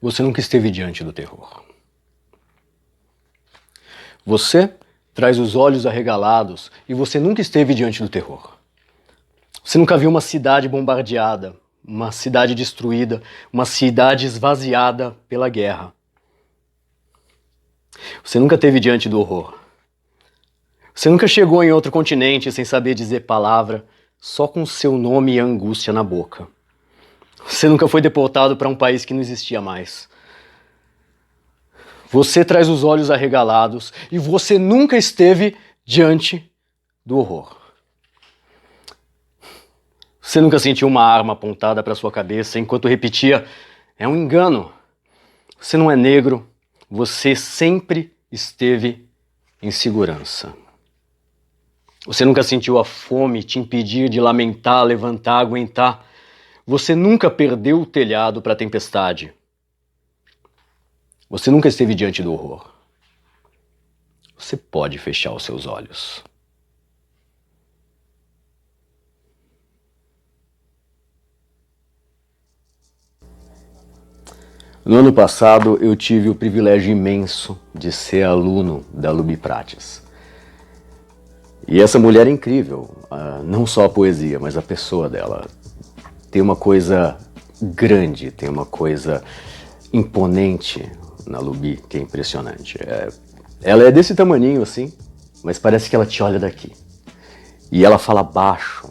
Você nunca esteve diante do terror. Você traz os olhos arregalados e você nunca esteve diante do terror. Você nunca viu uma cidade bombardeada, uma cidade destruída, uma cidade esvaziada pela guerra. Você nunca esteve diante do horror. Você nunca chegou em outro continente sem saber dizer palavra, só com seu nome e angústia na boca. Você nunca foi deportado para um país que não existia mais. Você traz os olhos arregalados e você nunca esteve diante do horror. Você nunca sentiu uma arma apontada para sua cabeça enquanto repetia: é um engano. Você não é negro, você sempre esteve em segurança. Você nunca sentiu a fome te impedir de lamentar, levantar, aguentar. Você nunca perdeu o telhado para a tempestade. Você nunca esteve diante do horror. Você pode fechar os seus olhos. No ano passado, eu tive o privilégio imenso de ser aluno da Luby Prates. E essa mulher é incrível, não só a poesia, mas a pessoa dela. Tem uma coisa grande, tem uma coisa imponente na Luby que é impressionante. Ela é desse tamaninho assim, mas parece que ela te olha daqui. E ela fala baixo,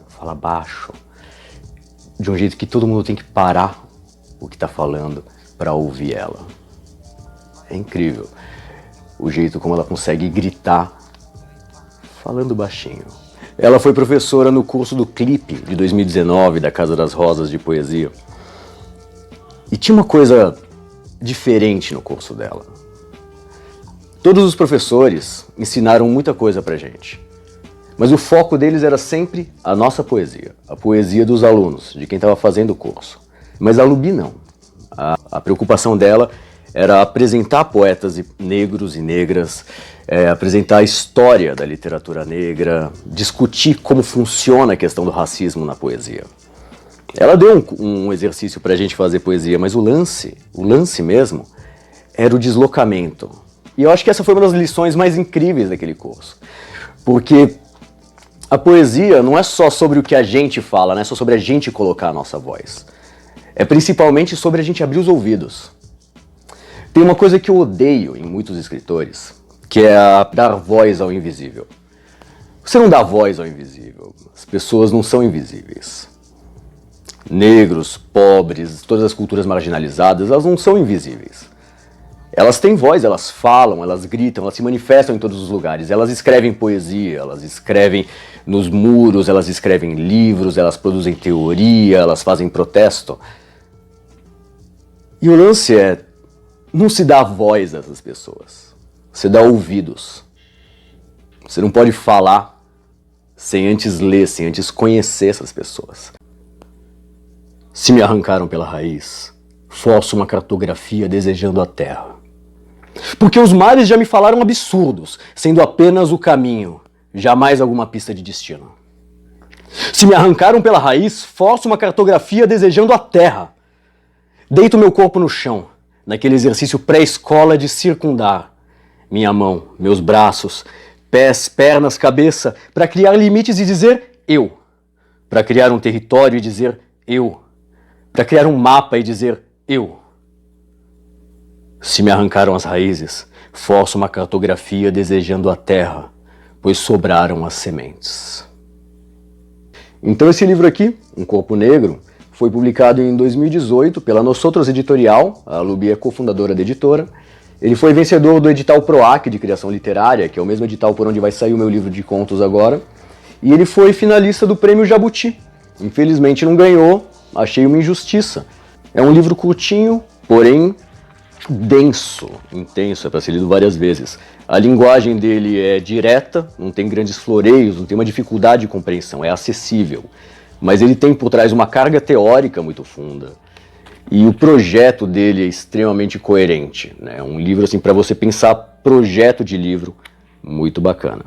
de um jeito que todo mundo tem que parar o que está falando para ouvir ela. É incrível o jeito como ela consegue gritar falando baixinho. Ela foi professora no curso do Clipe de 2019 da Casa das Rosas de Poesia. E tinha uma coisa diferente no curso dela. Todos os professores ensinaram muita coisa pra gente. Mas o foco deles era sempre a nossa poesia. A poesia dos alunos, de quem estava fazendo o curso. Mas a Luby não. A preocupação dela era apresentar poetas negros e negras, apresentar a história da literatura negra, discutir como funciona a questão do racismo na poesia. Ela deu um exercício pra gente fazer poesia, mas o lance mesmo, era o deslocamento. E eu acho que essa foi uma das lições mais incríveis daquele curso. Porque a poesia não é só sobre o que a gente fala, não é só sobre a gente colocar a nossa voz. É principalmente sobre a gente abrir os ouvidos. Tem uma coisa que eu odeio em muitos escritores, que é dar voz ao invisível. Você não dá voz ao invisível. As pessoas não são invisíveis. Negros, pobres, todas as culturas marginalizadas, elas não são invisíveis. Elas têm voz, elas falam, elas gritam, elas se manifestam em todos os lugares. Elas escrevem poesia, elas escrevem nos muros, elas escrevem livros, elas produzem teoria, elas fazem protesto. E o lance é, não se dá voz a essas pessoas. Você dá ouvidos. Você não pode falar sem antes ler, sem antes conhecer essas pessoas. Se me arrancaram pela raiz, forço uma cartografia desejando a terra. Porque os mares já me falaram absurdos, sendo apenas o caminho, jamais alguma pista de destino. Se me arrancaram pela raiz, forço uma cartografia desejando a terra. Deito meu corpo no chão, naquele exercício pré-escola de circundar. Minha mão, meus braços, pés, pernas, cabeça, para criar limites e dizer eu. Para criar um território e dizer eu. Para criar um mapa e dizer eu. Se me arrancaram as raízes, forço uma cartografia desejando a terra, pois sobraram as sementes. Então esse livro aqui, Um Corpo Negro, foi publicado em 2018 pela Nosotros Editorial, a Luby é cofundadora da editora. Ele foi vencedor do edital PROAC de criação literária, que é o mesmo edital por onde vai sair o meu livro de contos agora. E ele foi finalista do Prêmio Jabuti. Infelizmente não ganhou, achei uma injustiça. É um livro curtinho, porém denso, intenso, é para ser lido várias vezes. A linguagem dele é direta, não tem grandes floreios, não tem uma dificuldade de compreensão, é acessível. Mas ele tem por trás uma carga teórica muito funda. E o projeto dele é extremamente coerente, né? É um livro assim para você pensar projeto de livro muito bacana.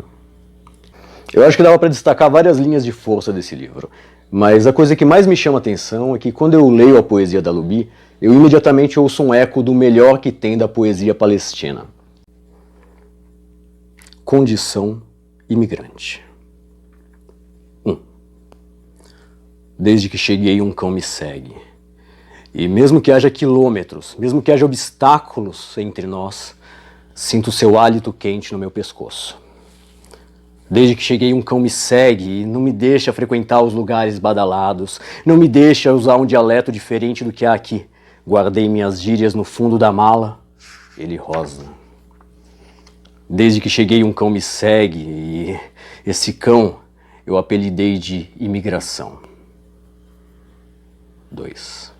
Eu acho que dava para destacar várias linhas de força desse livro, Mas a coisa que mais me chama a atenção é que quando eu leio a poesia da Luby, eu imediatamente ouço um eco do melhor que tem da poesia palestina. Condição imigrante. Desde que cheguei, um cão me segue. E mesmo que haja quilômetros, mesmo que haja obstáculos entre nós, sinto seu hálito quente no meu pescoço. Desde que cheguei, um cão me segue e não me deixa frequentar os lugares badalados, não me deixa usar um dialeto diferente do que há aqui. Guardei minhas gírias no fundo da mala, ele rosna. Desde que cheguei, um cão me segue e esse cão eu apelidei de imigração. 2.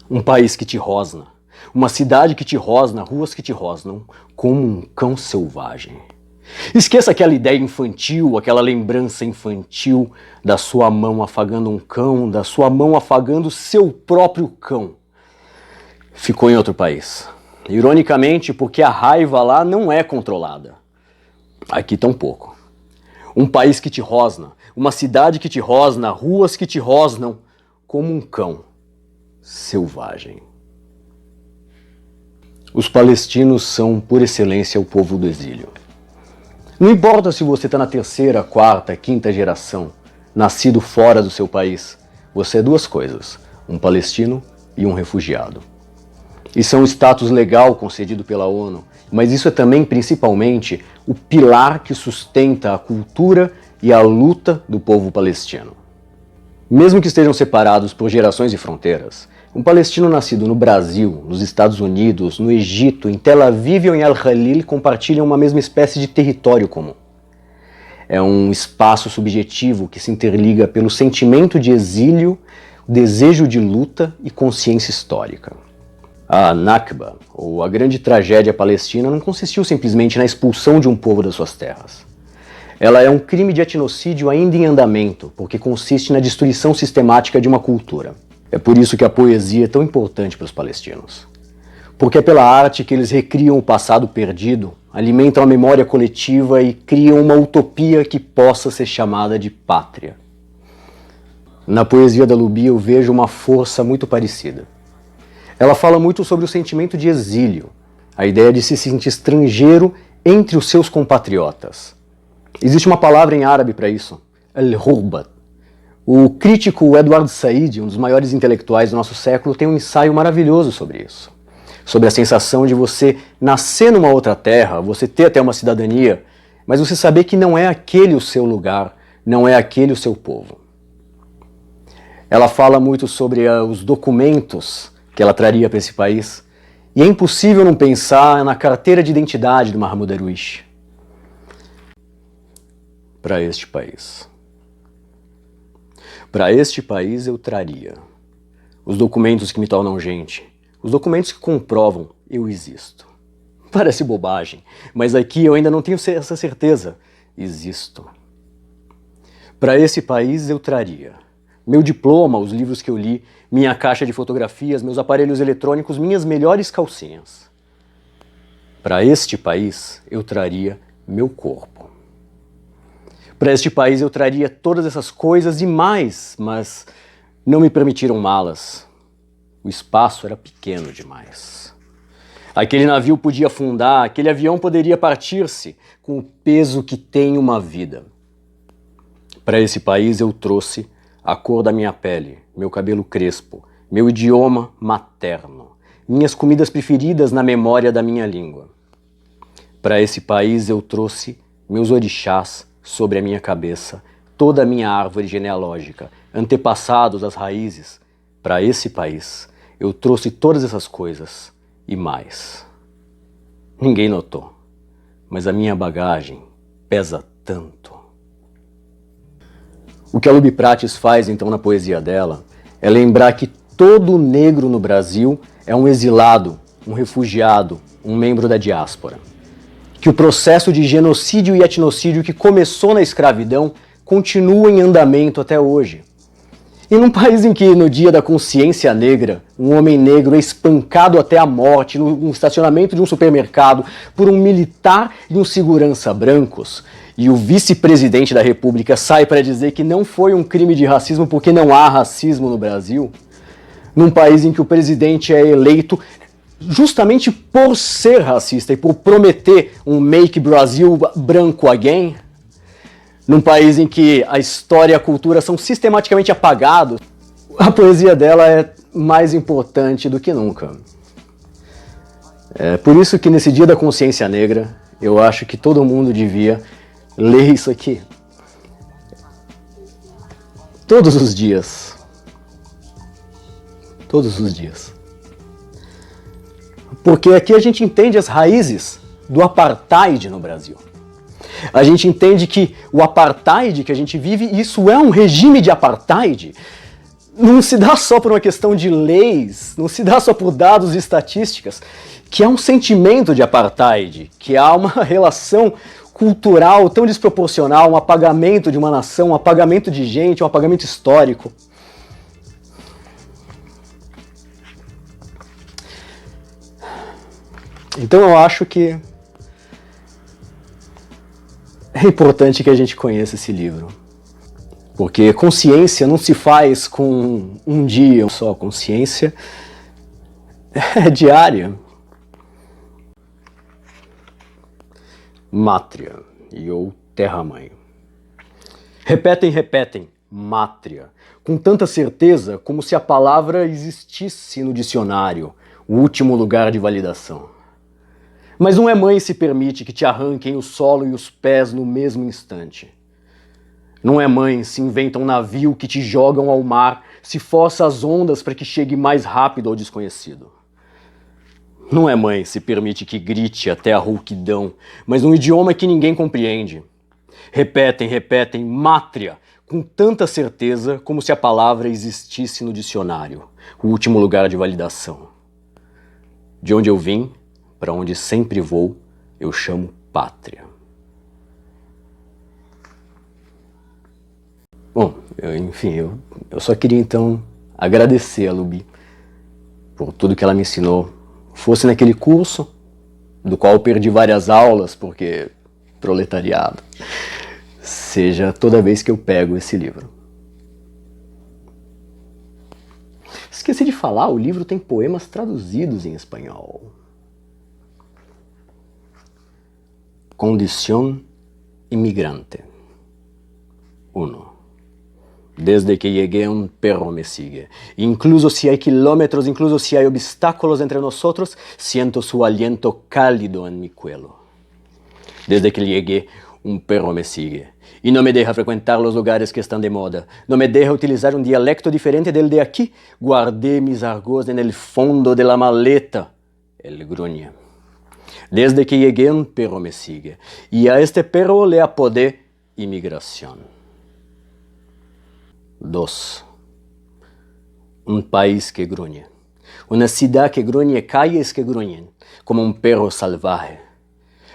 Um país que te rosna, uma cidade que te rosna, ruas que te rosnam, como um cão selvagem. Esqueça aquela ideia infantil, aquela lembrança infantil da sua mão afagando um cão, da sua mão afagando seu próprio cão. Ficou em outro país. Ironicamente, porque a raiva lá não é controlada. Aqui tampouco. Um país que te rosna, uma cidade que te rosna, ruas que te rosnam, como um cão selvagem. Os palestinos são, por excelência, o povo do exílio. Não importa se você está na terceira, quarta, quinta geração, nascido fora do seu país, você é duas coisas, um palestino e um refugiado. Isso é um status legal concedido pela ONU, mas isso é também, principalmente, o pilar que sustenta a cultura e a luta do povo palestino. Mesmo que estejam separados por gerações e fronteiras, um palestino nascido no Brasil, nos Estados Unidos, no Egito, em Tel Aviv ou em Al-Khalil compartilham uma mesma espécie de território comum. É um espaço subjetivo que se interliga pelo sentimento de exílio, desejo de luta e consciência histórica. A Nakba, ou a grande tragédia palestina, não consistiu simplesmente na expulsão de um povo das suas terras. Ela é um crime de etnocídio ainda em andamento, porque consiste na destruição sistemática de uma cultura. É por isso que a poesia é tão importante para os palestinos. Porque é pela arte que eles recriam o passado perdido, alimentam a memória coletiva e criam uma utopia que possa ser chamada de pátria. Na poesia da Luby eu vejo uma força muito parecida. Ela fala muito sobre o sentimento de exílio, a ideia de se sentir estrangeiro entre os seus compatriotas. Existe uma palavra em árabe para isso, al-ghurbat. O crítico Edward Said, um dos maiores intelectuais do nosso século, tem um ensaio maravilhoso sobre isso. Sobre a sensação de você nascer numa outra terra, você ter até uma cidadania, mas você saber que não é aquele o seu lugar, não é aquele o seu povo. Ela fala muito sobre os documentos que ela traria para esse país, e é impossível não pensar na carteira de identidade do Mahmoud Darwish. Para este país. Para este país eu traria os documentos que me tornam gente, os documentos que comprovam eu existo. Parece bobagem, mas aqui eu ainda não tenho essa certeza. Existo. Para esse país eu traria meu diploma, os livros que eu li, minha caixa de fotografias, meus aparelhos eletrônicos, minhas melhores calcinhas. Para este país eu traria meu corpo. Para este país eu traria todas essas coisas e mais, mas não me permitiram malas. O espaço era pequeno demais. Aquele navio podia afundar, aquele avião poderia partir-se com o peso que tem uma vida. Para esse país eu trouxe a cor da minha pele, meu cabelo crespo, meu idioma materno, minhas comidas preferidas na memória da minha língua. Para esse país eu trouxe meus orixás sobre a minha cabeça, toda a minha árvore genealógica, antepassados, as raízes. Para esse país eu trouxe todas essas coisas e mais. Ninguém notou, mas a minha bagagem pesa tanto. O que a Luby Prates faz então na poesia dela é lembrar que todo negro no Brasil é um exilado, um refugiado, um membro da diáspora. Que o processo de genocídio e etnocídio que começou na escravidão continua em andamento até hoje. E num país em que, no dia da consciência negra, um homem negro é espancado até a morte no estacionamento de um supermercado por um militar e um segurança brancos, e o vice-presidente da República sai para dizer que não foi um crime de racismo porque não há racismo no Brasil, num país em que o presidente é eleito justamente por ser racista e por prometer um Make Brasil branco again, num país em que a história e a cultura são sistematicamente apagados, a poesia dela é mais importante do que nunca. É por isso que nesse Dia da Consciência Negra, eu acho que todo mundo devia ler isso aqui. Todos os dias. Todos os dias. Porque aqui a gente entende as raízes do apartheid no Brasil. A gente entende que o apartheid que a gente vive, isso é um regime de apartheid. Não se dá só por uma questão de leis, não se dá só por dados e estatísticas, que há um sentimento de apartheid, que há uma relação cultural tão desproporcional, um apagamento de uma nação, um apagamento de gente, um apagamento histórico. Então eu acho que é importante que a gente conheça esse livro. Porque consciência não se faz com um dia só. Consciência é diária. Mátria, ou terra-mãe. Repetem, mátria, com tanta certeza como se a palavra existisse no dicionário, o último lugar de validação. Mas não é mãe se permite que te arranquem o solo e os pés no mesmo instante. Não é mãe se inventa um navio que te jogam ao mar, se força as ondas para que chegue mais rápido ao desconhecido. Não é mãe se permite que grite até a rouquidão, mas num idioma que ninguém compreende. Repetem, mátria, com tanta certeza como se a palavra existisse no dicionário, o último lugar de validação. De onde eu vim, para onde sempre vou, eu chamo pátria. Bom, eu só queria então agradecer a Lubi por tudo que ela me ensinou. Fosse naquele curso, do qual eu perdi várias aulas, porque proletariado, seja toda vez que eu pego esse livro. Esqueci de falar, o livro tem poemas traduzidos em espanhol. Condición inmigrante. 1. Desde que llegué un perro me sigue. Incluso si hay kilómetros, incluso si hay obstáculos entre nosotros, siento su aliento cálido en mi cuello. Desde que llegué, un perro me sigue. Y no me deja frecuentar los lugares que están de moda. No me deja utilizar un dialecto diferente del de aquí. Guardé mis argos en el fondo de la maleta. Él gruñe. Desde que llegué, un perro me sigue. Y a este perro le apodé inmigración. 2. Un país que gruñe. Una ciudad que gruñe, calles que gruñen, como un perro salvaje.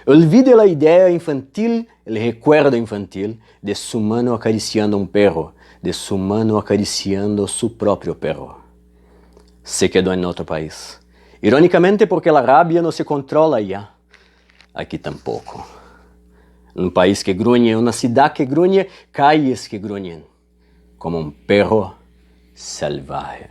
Olvide la idea infantil, el recuerdo infantil de su mano acariciando un perro, de su mano acariciando su propio perro. Se quedó en otro país. Irónicamente porque la rabia no se controla ya. Aquí tampoco. Un país que gruñe, una ciudad que gruñe, calles que gruñen, como un perro salvaje.